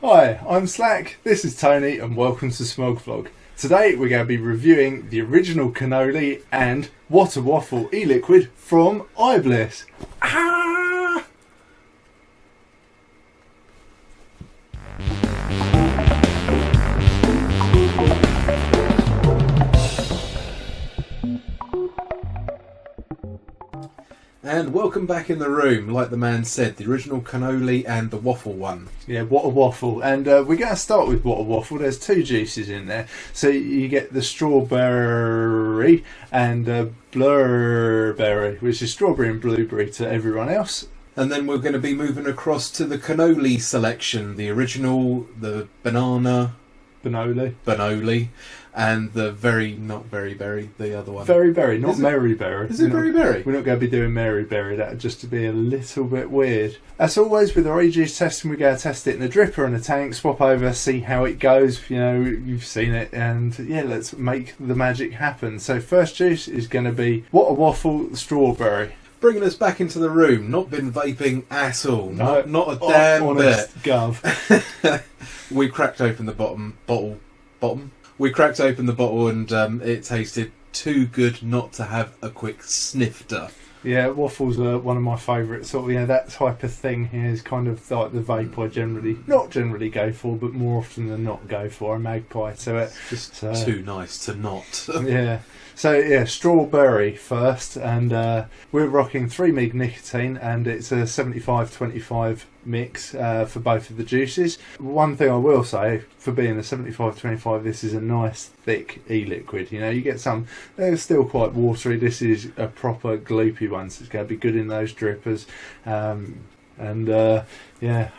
Hi, I'm Slack, this is Tony and welcome to Smog Vlog. Today we're going to be reviewing the original cannoli and Watawaffle e-liquid from iBliss. Ah! And welcome back in the room, like the man said, the original cannoli and the waffle one. Yeah, Watawaffle, and we're going to start with Watawaffle. There's two juices in there, so you get the StrawBurry and BlurrBerry, which is strawberry and blueberry to everyone else. And then we're going to be moving across to the cannoli selection, the original, the Bannoli, and the not very berry, the other one. Very berry, not Mary Berry. Is it very berry? We're not going to be doing Mary Berry, that would just be a little bit weird. As always with our eJuice testing, we're going to test it in a dripper and a tank, swap over, see how it goes. You know, you've seen it, and yeah, let's make the magic happen. So first juice is going to be Watawaffle StrawBurry. Bringing us back into the room, not been vaping at all, No, not a damn honest bit. Gov. We cracked open the bottle. We cracked open the bottle and it tasted too good not to have a quick snifter. Yeah, waffles are one of my favourites. Sort of, you know, that type of thing here is kind of like the vape I not generally go for, but more often than not go for a magpie. So it's just too nice to not. Yeah. So yeah, StrawBurry first, and we're rocking 3 mg nicotine, and it's a 75-25 mix for both of the juices. One thing I will say, for being a 75-25, this is a nice thick e-liquid. You know, you get some, they're still quite watery. This is a proper gloopy one, so it's going to be good in those drippers. Yeah,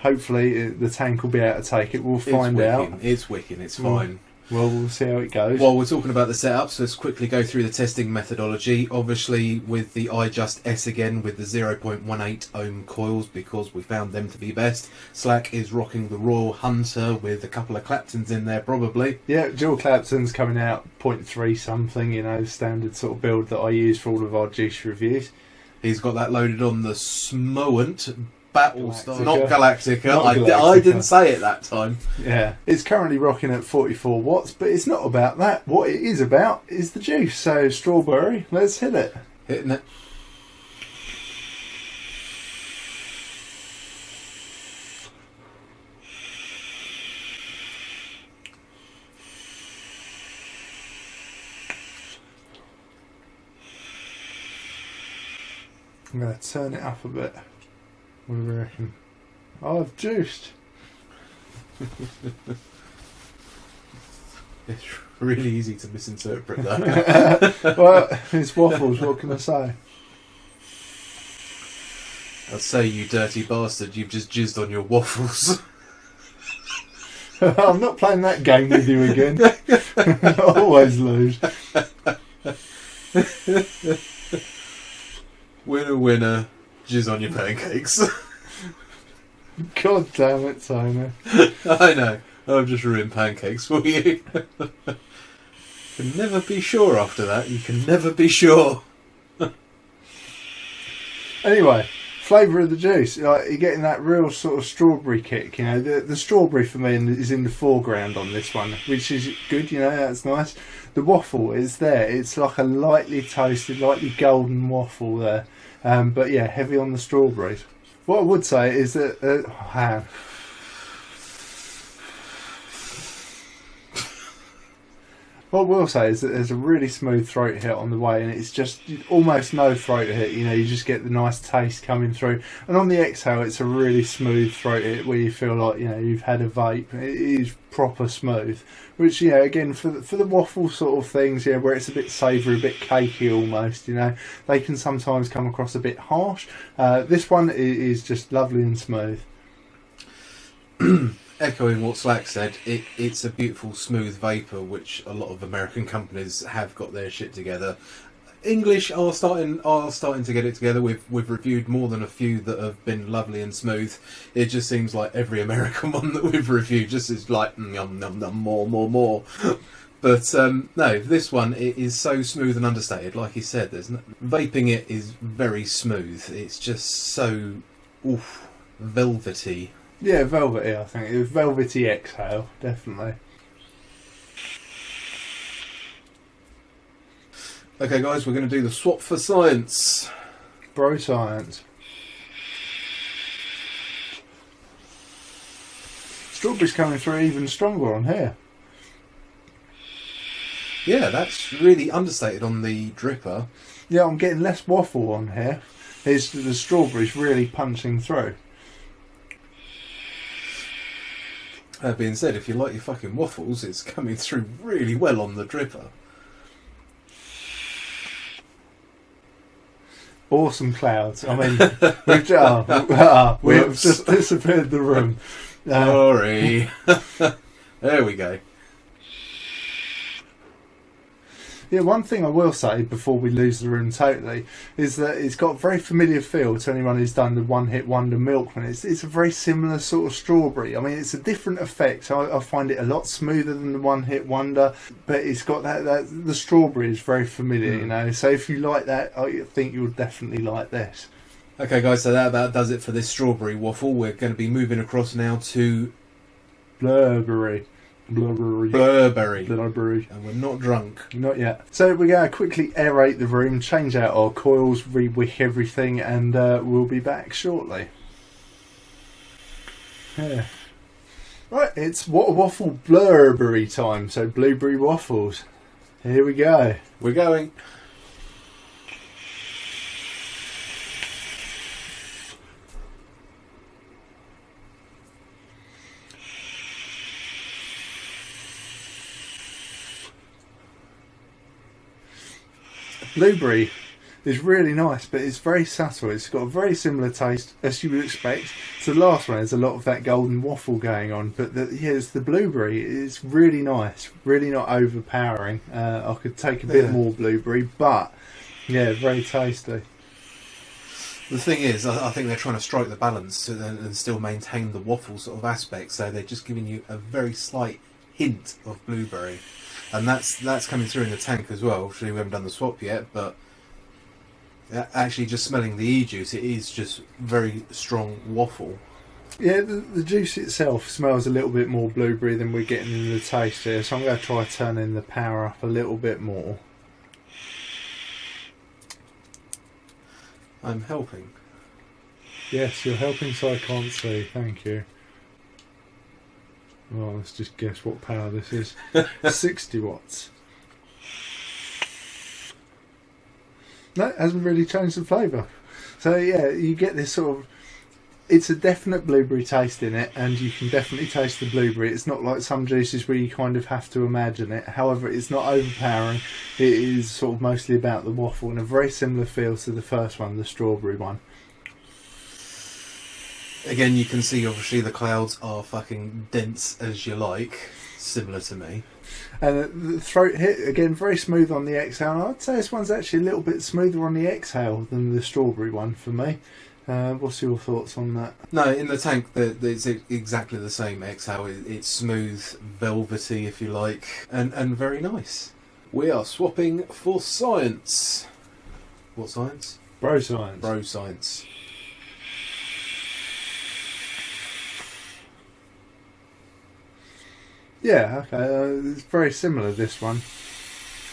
hopefully the tank will be able to take it. We'll find out. It's wicking, it's fine. Well, we'll see how it goes. While we're talking about the setup, so let's quickly go through the testing methodology. Obviously, with the iJust S again, with the 0.18 ohm coils, because we found them to be best. Slack is rocking the Royal Hunter with a couple of Claptons in there, probably. Yeah, dual Clapton's coming out 0.3 something, you know, standard sort of build that I use for all of our juice reviews. He's got that loaded on the Smoant Battlestar, not Galactica. Galactica. I didn't say it that time. Yeah, it's currently rocking at 44 watts, but it's not about that. What it is about is the juice. So StrawBurry, let's hit it. Hitting it. I'm going to turn it up a bit. What do we reckon? Oh, I've juiced. It's really easy to misinterpret that. Well, it's waffles, what can I say? I'd say, you dirty bastard, you've just jizzed on your waffles. I'm not playing that game with you again. I always lose. Winner, winner, jizz on your pancakes. God damn it, Tony. I know, I've just ruined pancakes for you. Can never be sure after that, you can never be sure. Anyway, flavour of the juice. Like, you're getting that real sort of strawberry kick, you know. The strawberry for me is in the foreground on this one, which is good, you know, that's nice. The waffle is there. It's like a lightly toasted, lightly golden waffle there. But yeah, heavy on the strawberries. What I would say is that... what I will say is that there's a really smooth throat hit on the way, and it's just almost no throat hit. You know, you just get the nice taste coming through. And on the exhale, it's a really smooth throat hit where you feel like, you know, you've had a vape. It is proper smooth. Which, yeah, again, for the waffle sort of things, yeah, where it's a bit savoury, a bit cakey almost, you know, they can sometimes come across a bit harsh. This one is just lovely and smooth. Echoing what Slack said, it's a beautiful smooth vapour, which a lot of American companies have got their shit together. English are starting to get it together. We've reviewed more than a few that have been lovely and smooth. It just seems like every American one that we've reviewed just is like yum num num more. But no, this one, it is so smooth and understated. Like he said, vaping it is very smooth. It's just so velvety. Yeah, velvety, I think. It was velvety exhale, definitely. Okay, guys, we're going to do the swap for science. Bro science. Strawberry's coming through even stronger on here. Yeah, that's really understated on the dripper. Yeah, I'm getting less waffle on here. The strawberry's really punching through. That being said, if you like your fucking waffles, it's coming through really well on the dripper. Awesome clouds. I mean, we've just disappeared the room. Sorry. There we go. Yeah, one thing I will say before we lose the room totally is that it's got a very familiar feel to anyone who's done the one-hit wonder milk one. It's a very similar sort of strawberry. I mean, it's a different effect. I find it a lot smoother than the one-hit wonder, but it's got that the strawberry is very familiar, you know. So if you like that, I think you'll definitely like this. Okay, guys, so that about does it for this strawberry waffle. We're going to be moving across now to BlurrBerry. BlurrBerry. And we're not drunk. Not yet. So we're going to quickly aerate the room, change out our coils, re-wick everything, and we'll be back shortly. Yeah. Right, it's Watawaffle BlurrBerry time, so blueberry waffles. Here we go. We're going. Blueberry is really nice, but it's very subtle. It's got a very similar taste as you would expect to the last one. There's a lot of that golden waffle going on, but it's the blueberry. It's really nice, really not overpowering. I could take a bit more blueberry, but yeah, very tasty. The thing is, I think they're trying to strike the balance and still maintain the waffle sort of aspect, so they're just giving you a very slight hint of blueberry. And that's coming through in the tank as well. Obviously, we haven't done the swap yet, but actually just smelling the eJuice, it is just very strong waffle. Yeah, the juice itself smells a little bit more blueberry than we're getting in the taste here, so I'm going to try turning the power up a little bit more. I'm helping. Yes, you're helping so I can't see, thank you. Well, let's just guess what power this is. 60 watts. No, it hasn't really changed the flavour. So yeah, you get this sort of... It's a definite blueberry taste in it, and you can definitely taste the blueberry. It's not like some juices where you kind of have to imagine it. However, it's not overpowering. It is sort of mostly about the waffle, and a very similar feel to the first one, the strawberry one. Again, you can see obviously the clouds are fucking dense as you like, similar to me. And the throat hit, again, very smooth on the exhale. I'd say this one's actually a little bit smoother on the exhale than the strawberry one for me. What's your thoughts on that? No, in the tank, it's exactly the same exhale. It's smooth, velvety, if you like, and very nice. We are swapping for science. What science? Bro science. Bro science. Yeah, okay, it's very similar, this one.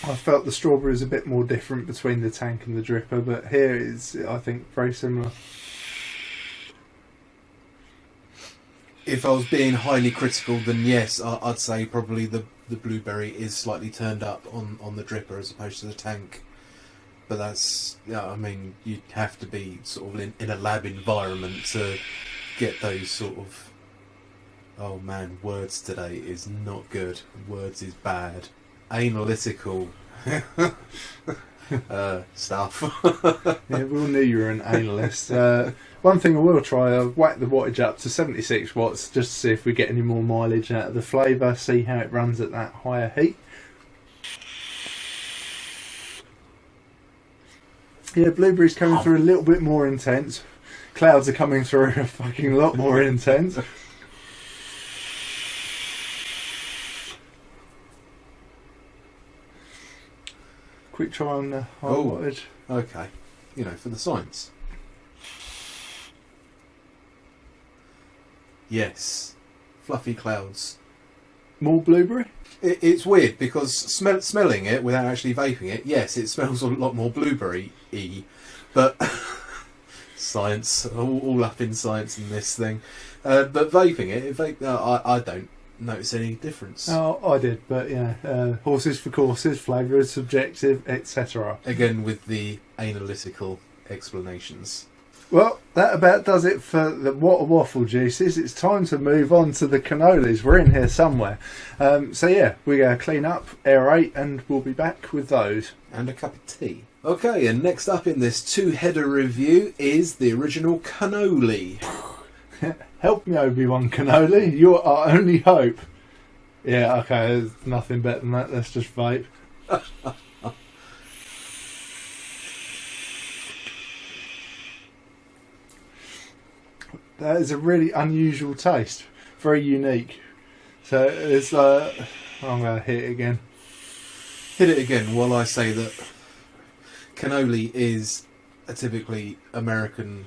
I felt the strawberry is a bit more different between the tank and the dripper, but here it's, I think, very similar. If I was being highly critical, then yes, I'd say probably the blueberry is slightly turned up on the dripper as opposed to the tank. But that's, yeah, I mean, you'd have to be sort of in a lab environment to get those sort of... Oh man, words today is not good. Words is bad. Analytical stuff. Yeah, we all knew you were an analyst. One thing I will try, I've whacked the wattage up to 76 watts just to see if we get any more mileage out of the flavour, see how it runs at that higher heat. Yeah, blueberry's coming through a little bit more intense. Clouds are coming through a fucking lot more intense. Quick try on the high wattage. Okay. You know, for the science. Yes. Fluffy clouds. More blueberry? It's weird because smelling it without actually vaping it, yes, it smells a lot more blueberry-y. But science, all up in science in this thing. But vaping it, I don't notice any difference. Oh, I did, but horses for courses, flavour is subjective, etc. Again, with the analytical explanations. Well, that about does it for the Watawaffle juices. It's time to move on to the cannolis. We're in here somewhere. So yeah, we're going to clean up, aerate, and we'll be back with those. And a cup of tea. Okay, and next up in this two-header review is the original cannoli. Help me, Obi-Wan Cannoli. You're our only hope. Yeah, okay, there's nothing better than that. Let's just vape. That is a really unusual taste. Very unique. So it's I'm going to hit it again. Hit it again while I say that cannoli is a typically American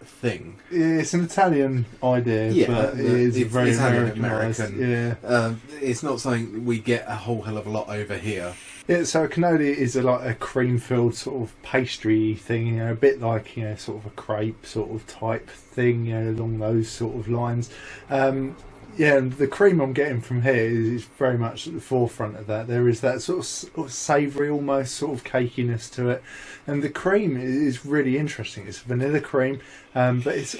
thing. Yeah, it's an Italian idea, but it is very American. Yeah. It's not something we get a whole hell of a lot over here. Yeah, so a cannoli is like a cream-filled sort of pastry thing, a bit like sort of a crepe sort of type thing, along those sort of lines. And the cream I'm getting from here is very much at the forefront of that. There is that sort of savoury, almost sort of cakiness to it, and the cream is really interesting. It's vanilla cream, but it's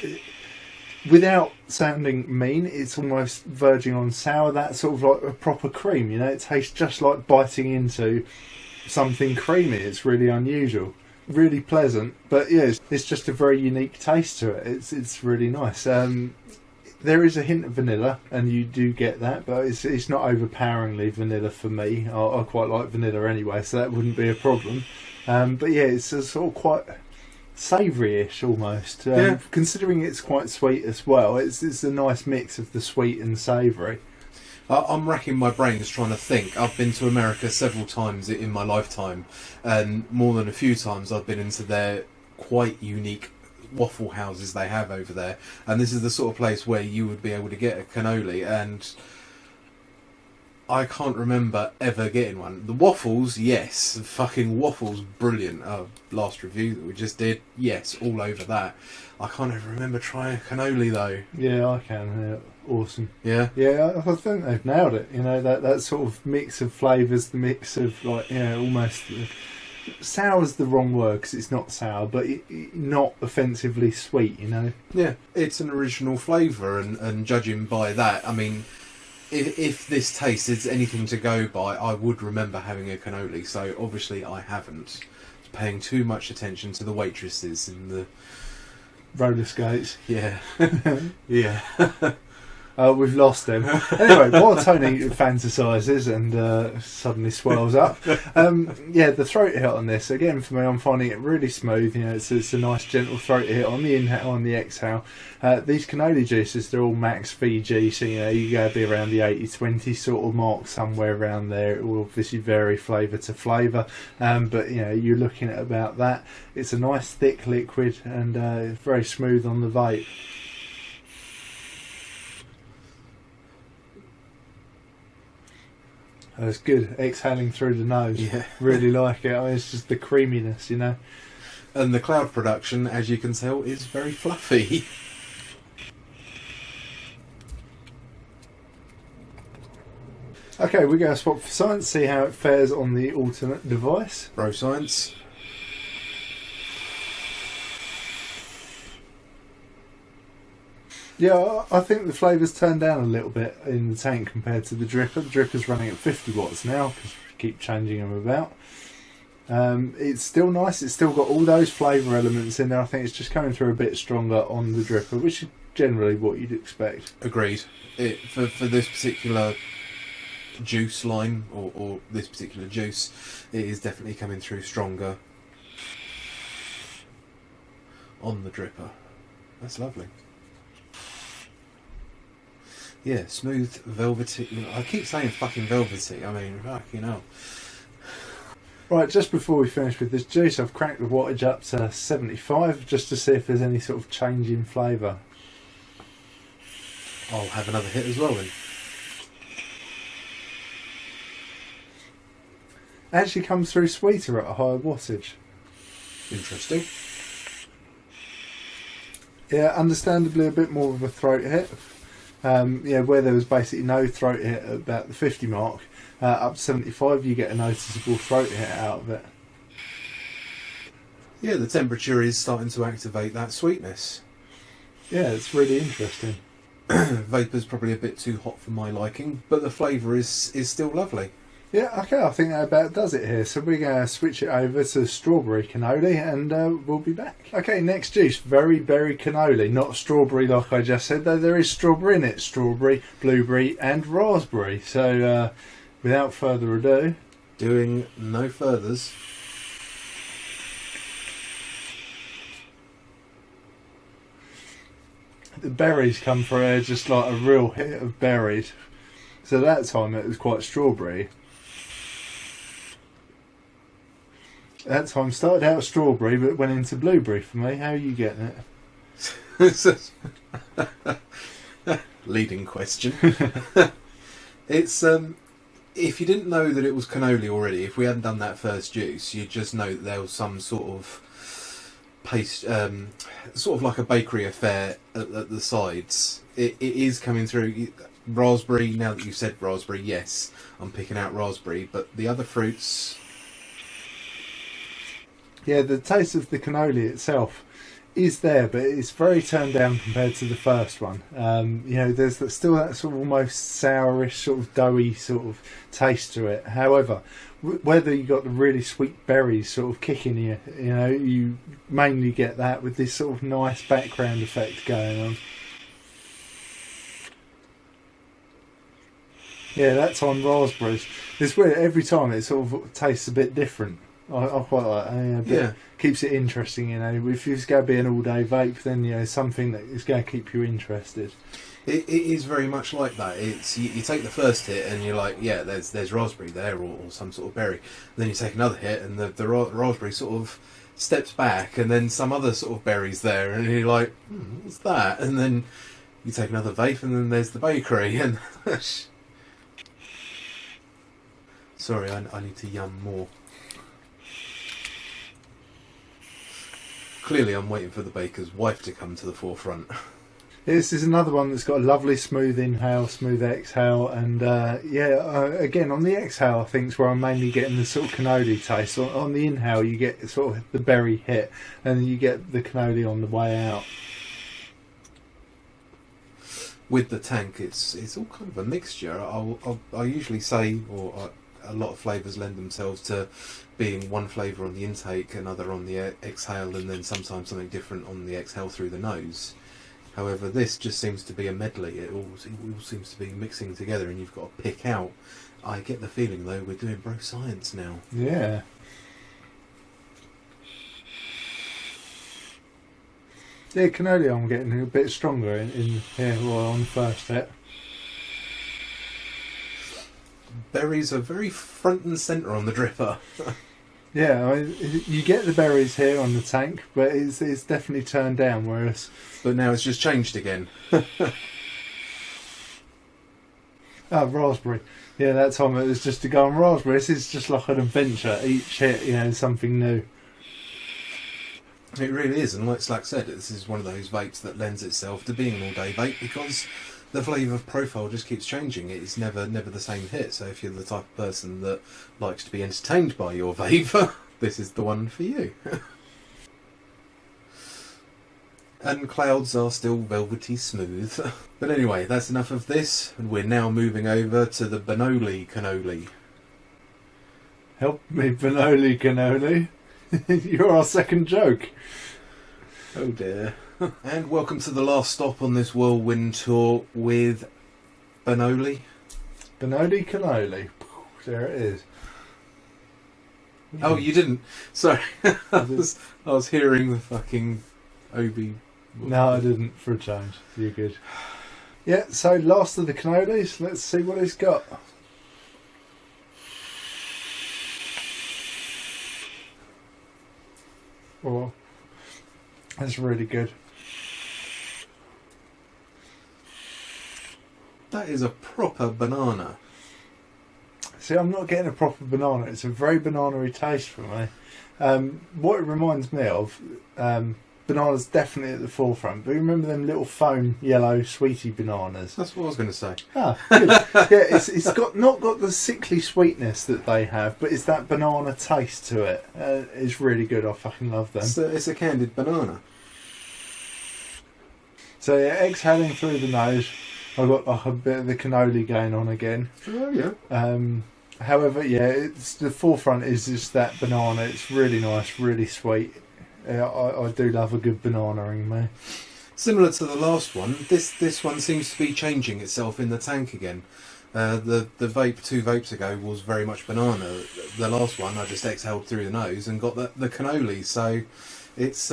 without sounding mean, it's almost verging on sour. That sort of like a proper cream, it tastes just like biting into something creamy. It's really unusual, really pleasant, but yeah, it's just a very unique taste to it. It's really nice. There is a hint of vanilla, and you do get that, but it's not overpoweringly vanilla for me. I quite like vanilla anyway, so that wouldn't be a problem. But yeah, it's a sort of quite savoury-ish almost. Considering it's quite sweet as well, it's a nice mix of the sweet and savoury. I'm racking my brains trying to think. I've been to America several times in my lifetime, and more than a few times I've been into their quite unique waffle houses they have over there, and this is the sort of place where you would be able to get a cannoli, and I can't remember ever getting one. The waffles, yes, the fucking waffles, brilliant. Last review that we just did, yes, all over that. I can't ever remember trying a cannoli though. Yeah, I can. Yeah, awesome. Yeah, yeah. I think they've nailed it. That sort of mix of flavours, the mix of almost. Sour's the wrong word because it's not sour, but not offensively sweet. Yeah, it's an original flavour, and judging by that, I mean, if this taste is anything to go by, I would remember having a cannoli. So obviously, I haven't. Paying too much attention to the waitresses in the roller skates. Yeah, yeah. We've lost them. Anyway, while Tony fantasises and suddenly swells up, the throat hit on this, again, for me, I'm finding it really smooth. It's a nice gentle throat hit on the inhale, on the exhale. These cannoli juices, they're all max VG, so you gotta be around the 80-20 sort of mark, somewhere around there. It will obviously vary flavour to flavour, but you're looking at about that. It's a nice thick liquid and very smooth on the vape. It's good, exhaling through the nose. Yeah. Really like it. It's just the creaminess, And the cloud production, as you can tell, is very fluffy. Okay, we're going to swap for science, see how it fares on the alternate device. Bro science. Yeah, I think the flavour's turned down a little bit in the tank compared to the dripper. The dripper's running at 50 watts now because we keep changing them about. It's still nice. It's still got all those flavour elements in there. I think it's just coming through a bit stronger on the dripper, which is generally what you'd expect. Agreed. For this particular juice line, or this particular juice, it is definitely coming through stronger on the dripper. That's lovely. Yeah, smooth, velvety. I keep saying fucking velvety. I mean, fucking hell. Right, just before we finish with this juice, I've cranked the wattage up to 75 just to see if there's any sort of change in flavour. I'll have another hit as well then. Actually comes through sweeter at a higher wattage. Interesting. Yeah, understandably a bit more of a throat hit. Yeah, where there was basically no throat hit at about the 50 mark, up to 75 you get a noticeable throat hit out of it. Yeah, the temperature is starting to activate that sweetness. Yeah, it's really interesting. Vapor's probably a bit too hot for my liking, but the flavour is still lovely. Yeah, okay, I think that about does it here. So we're going to switch it over to strawberry cannoli and we'll be back. Okay, next juice, very berry cannoli. Not strawberry like I just said, though there is strawberry in it. Strawberry, blueberry and raspberry. So without further ado... Doing no furthers. The berries come through just like a real hit of berries. So that time it was quite strawberry. That time started out strawberry but went into blueberry for me. How are you getting it? Leading question. It's if you didn't know that it was cannoli already, if we hadn't done that first juice, you'd just know that there was some sort of paste, sort of like a bakery affair at the sides. It is coming through. Raspberry, now that you've said raspberry, yes, I'm picking out raspberry, but the other fruits... Yeah, the taste of the cannoli itself is there, but it's very turned down compared to the first one. You know, there's still that sort of almost sourish, sort of doughy sort of taste to it. However, whether you got the really sweet berries sort of kicking you, you know, you mainly get that with this sort of nice background effect going on. Yeah, that's on raspberries. It's weird, every time it sort of tastes a bit different. I quite like that. Yeah. Keeps it interesting, you know. If it's going to be an all-day vape, then, you know, something that is going to keep you interested. It is very much like that. It's you take the first hit and you're like, yeah, there's raspberry there or some sort of berry. And then you take another hit and the raspberry sort of steps back and then some other sort of berries there and you're like, what's that? And then you take another vape and then there's the bakery and... Sorry, I need to yum more. Clearly I'm waiting for the baker's wife to come to the forefront. This is another one that's got a lovely smooth inhale, smooth exhale, and again on the exhale I think is where I'm mainly getting the sort of cannoli taste. On the inhale you get sort of the berry hit and you get the cannoli on the way out. With the tank it's all kind of a mixture. I usually say, a lot of flavours lend themselves to being one flavour on the intake, another on the exhale, and then sometimes something different on the exhale through the nose. However, this just seems to be a medley. It all seems to be mixing together, and you've got to pick out. I get the feeling, though, we're doing bro science now. Yeah. Yeah, cannoli I'm getting a bit stronger in here on the first hit. Berries are very front and centre on the dripper. Yeah, I mean, you get the berries here on the tank, but it's definitely turned down, whereas... But now it's just changed again. Oh, raspberry. Yeah, that time it was just to go on raspberry. This is just like an adventure. Each hit, you know, something new. It really is, and like Slack said, this is one of those vapes that lends itself to being an all-day vape because the flavour profile just keeps changing. It's never the same hit. So if you're the type of person that likes to be entertained by your vape, this is the one for you. And clouds are still velvety smooth. But anyway, that's enough of this, and we're now moving over to the Bannoli cannoli. Help me, Bannoli cannoli. You're our second joke. Oh dear. And welcome to the last stop on this whirlwind tour with Bannoli. Bannoli cannoli. There it is. Oh, you didn't? Sorry. I was hearing the fucking Obi. No, I didn't, for a change. You're good. Yeah, so last of the cannolis. Let's see what it's got. Oh, that's really good. That is a proper banana. See, I'm not getting a proper banana. It's a very banana-y taste for me. What it reminds me of, bananas definitely at the forefront. But remember them little foam yellow sweetie bananas? That's what I was going to say. Ah, good. Yeah, it's got not got the sickly sweetness that they have, but it's that banana taste to it. It's really good. I fucking love them. It's a candied banana. So yeah, exhaling through the nose, I've got like a bit of the cannoli going on again. Oh yeah. However, yeah, it's the forefront is just that banana. It's really nice, really sweet. I do love a good banana-ing, man. Similar to the last one, this one seems to be changing itself in the tank again. The vape 2 vapes ago was very much banana. The last one I just exhaled through the nose and got the cannoli. So it's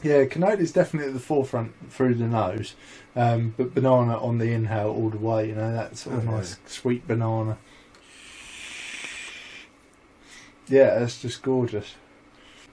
yeah, cannoli's definitely at the forefront through the nose, but banana on the inhale all the way. You know, that sort of nice sweet banana. Yeah, it's just gorgeous.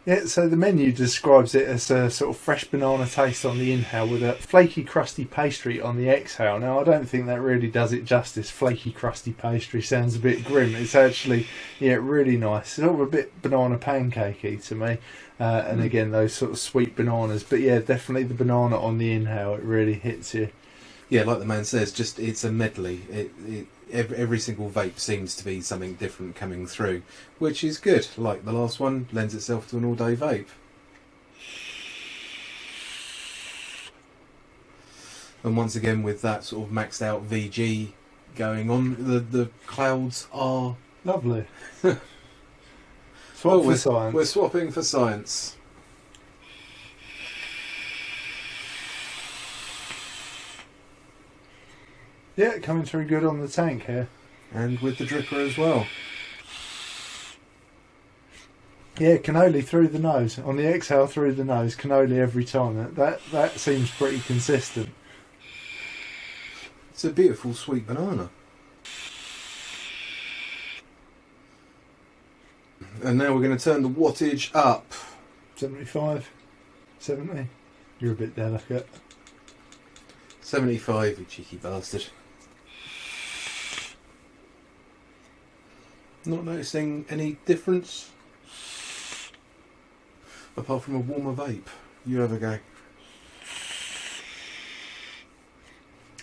Yeah, so the menu describes it as a sort of fresh banana taste on the inhale with a flaky, crusty pastry on the exhale. Now, I don't think that really does it justice. Flaky, crusty pastry sounds a bit grim. It's actually, yeah, really nice. It's sort of a bit banana pancakey to me. And again, those sort of sweet bananas. But yeah, definitely the banana on the inhale, it really hits you. Yeah, like the man says, just it's a medley. Every single vape seems to be something different coming through, which is good. Like the last one, lends itself to an all-day vape. And once again, with that sort of maxed out VG going on, the clouds are lovely. Swap for science. We're swapping for science. Yeah, coming through good on the tank here. And with the dripper as well. Yeah, cannoli through the nose. On the exhale through the nose, cannoli every time. That seems pretty consistent. It's a beautiful sweet banana. And now we're going to turn the wattage up. 75, 70. You're a bit delicate. 75, you cheeky bastard. Not noticing any difference apart from a warmer vape. You have a go.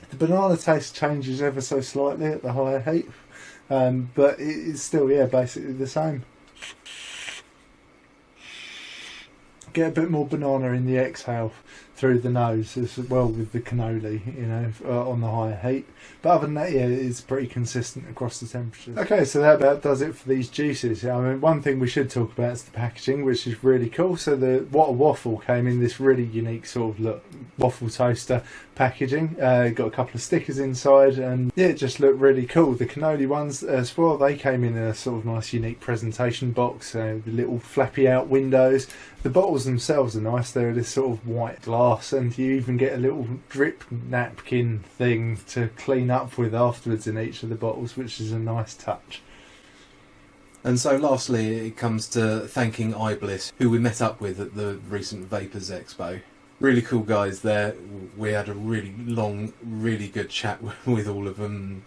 The banana taste changes ever so slightly at the higher heat, but it's still, yeah, basically the same. Get a bit more banana in the exhale through the nose as well with the cannoli, you know, on the higher heat. But other than that, yeah, it's pretty consistent across the temperatures. Okay, so that about does it for these juices. I mean, one thing we should talk about is the packaging, which is really cool. So the Watawaffle came in this really unique sort of waffle toaster packaging. Got a couple of stickers inside, and yeah, it just looked really cool. The cannoli ones as well, they came in a sort of nice unique presentation box, the little flappy out windows. The bottles themselves are nice. They're this sort of white glass, and you even get a little drip napkin thing to clean up with afterwards in each of the bottles, which is a nice touch. And so lastly, it comes to thanking iBliss, who we met up with at the recent Vapors Expo. Really cool guys there. We had a really long, really good chat with all of them.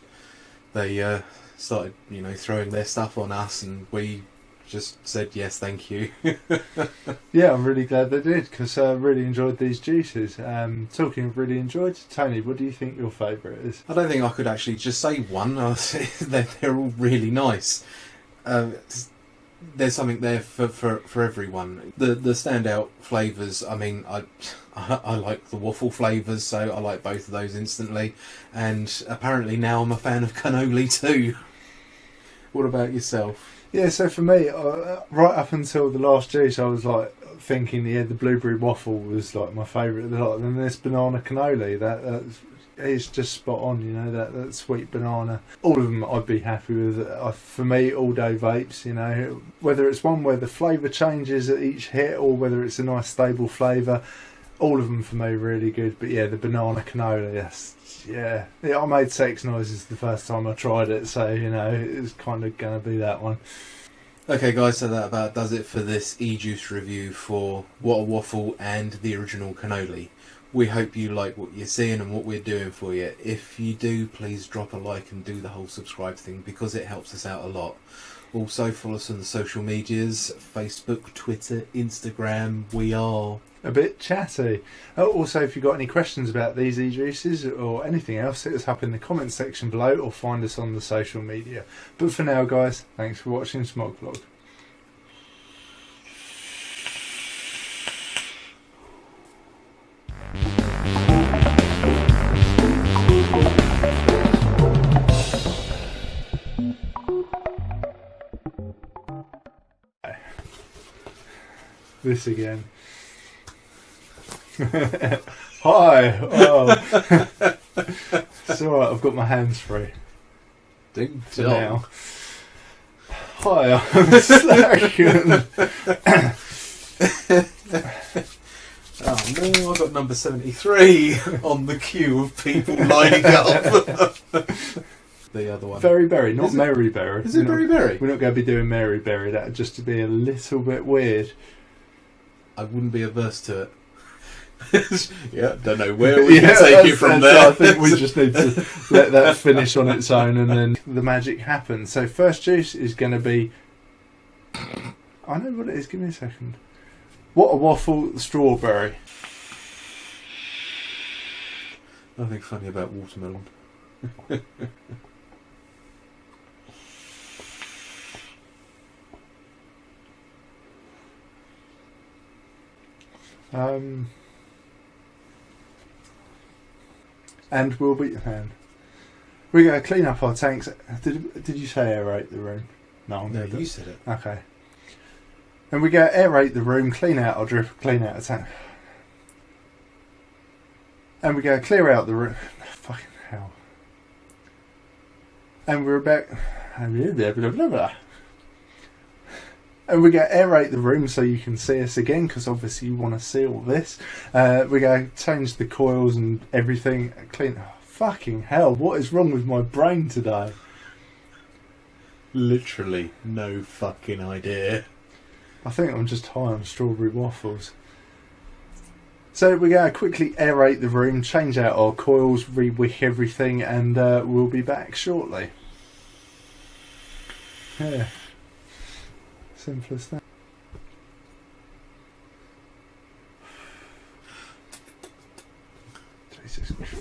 They started, you know, throwing their stuff on us, and we just said yes, thank you. Yeah, I'm really glad they did, because I really enjoyed these juices. Talking of really enjoyed, Tony, what do you think your favourite is? I don't think I could actually just say one. They're all really nice. There's something there for everyone. The standout flavours, I mean, I like the waffle flavours, so I like both of those instantly. And apparently now I'm a fan of cannoli too. What about yourself? Yeah, so for me, right up until the last juice, I was like thinking, yeah, the blueberry waffle was like my favourite of the lot. And then this banana cannoli, it's just spot on, you know, that sweet banana. All of them I'd be happy with. For me, all day vapes, you know, whether it's one where the flavour changes at each hit or whether it's a nice stable flavour, all of them for me really good. But yeah, the banana cannoli, yeah, I made sex noises the first time I tried it, so you know it's kind of going to be that one. Okay guys, so that about does it for this eJuice review for Watawaffle and the original cannoli. We hope you like what you're seeing and what we're doing for you. If you do, please drop a like and do the whole subscribe thing, because it helps us out a lot. Also, follow us on the social medias, Facebook, Twitter, Instagram. We are a bit chatty. Also, if you've got any questions about these eJuices or anything else, hit us up in the comments section below or find us on the social media. But for now, guys, thanks for watching Smog Vlog. This again. Hi. Oh. It's alright, I've got my hands free. Ding For now. Hi, I'm Slacken. Oh no, I've got number 73 on the queue of people lining up. The other one. BlurrBerry, not Mary Berry. Is it BlurrBerry? We're not going to be doing Mary Berry. That would just be a little bit weird. I wouldn't be averse to it. Yeah, don't know where we can take it from there. I think we just need to let that finish on its own and then the magic happens. So first juice is going to be... I know what it is, give me a second. Watawaffle StrawBurry. Nothing funny about watermelon. And we're going to clean up our tanks. Did you say aerate the room? No, No, you said it. Okay. And we go aerate the room, clean out our drip, clean out the tank. And we go clear out the room. Fucking hell. And we're back. And we go aerate the room so you can see us again, because obviously you want to see all this. We go change the coils and everything. Clean. Oh, fucking hell, what is wrong with my brain today? Literally no fucking idea. I think I'm just high on strawberry waffles. So we're going to quickly aerate the room, change out our coils, re-wick everything, and we'll be back shortly. Yeah. Simple as that. Jesus Christ.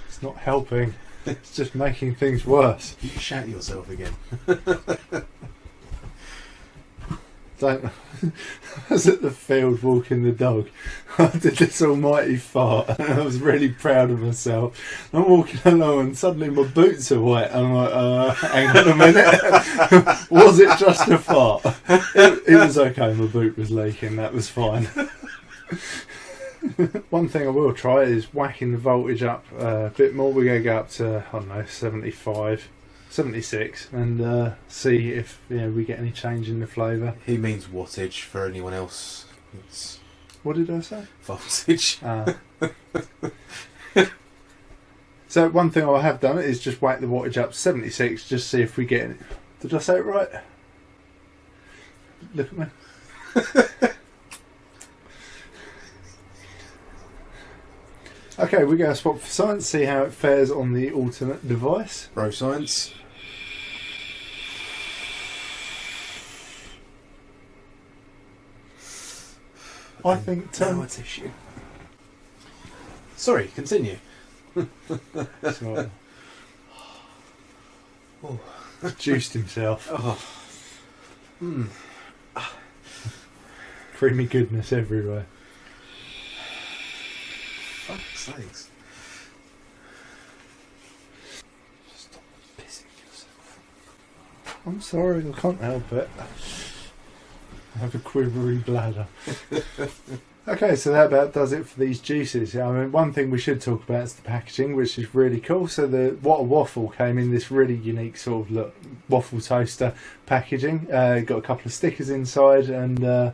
It's not helping. It's just making things worse. You shout yourself again. Don't. I was at the field walking the dog. I did this almighty fart and I was really proud of myself. I'm walking along and suddenly my boots are wet. I'm like, hang on a minute. Was it just a fart? It was okay, my boot was leaking, that was fine. One thing I will try is whacking the voltage up a bit more. We're going to go up to, I don't know, 75. 76 and see if we get any change in the flavour. He means wattage for anyone else. It's what did I say? voltage. So one thing I have done is just whack the wattage up 76, just see if we get it. Did I say it right? Look at me. Okay, we're going to swap for science, see how it fares on the alternate device. Bro science. I think now a tissue. Sorry, continue. So, juiced himself. Oh. Creamy goodness everywhere. Fuck's sakes. Stop pissing yourself. I'm sorry, I can't help it. I have a quivery bladder. Okay, so that about does it for these juices. I mean, one thing we should talk about is the packaging, which is really cool. So the Watawaffle came in this really unique sort of look, waffle toaster packaging. Got a couple of stickers inside and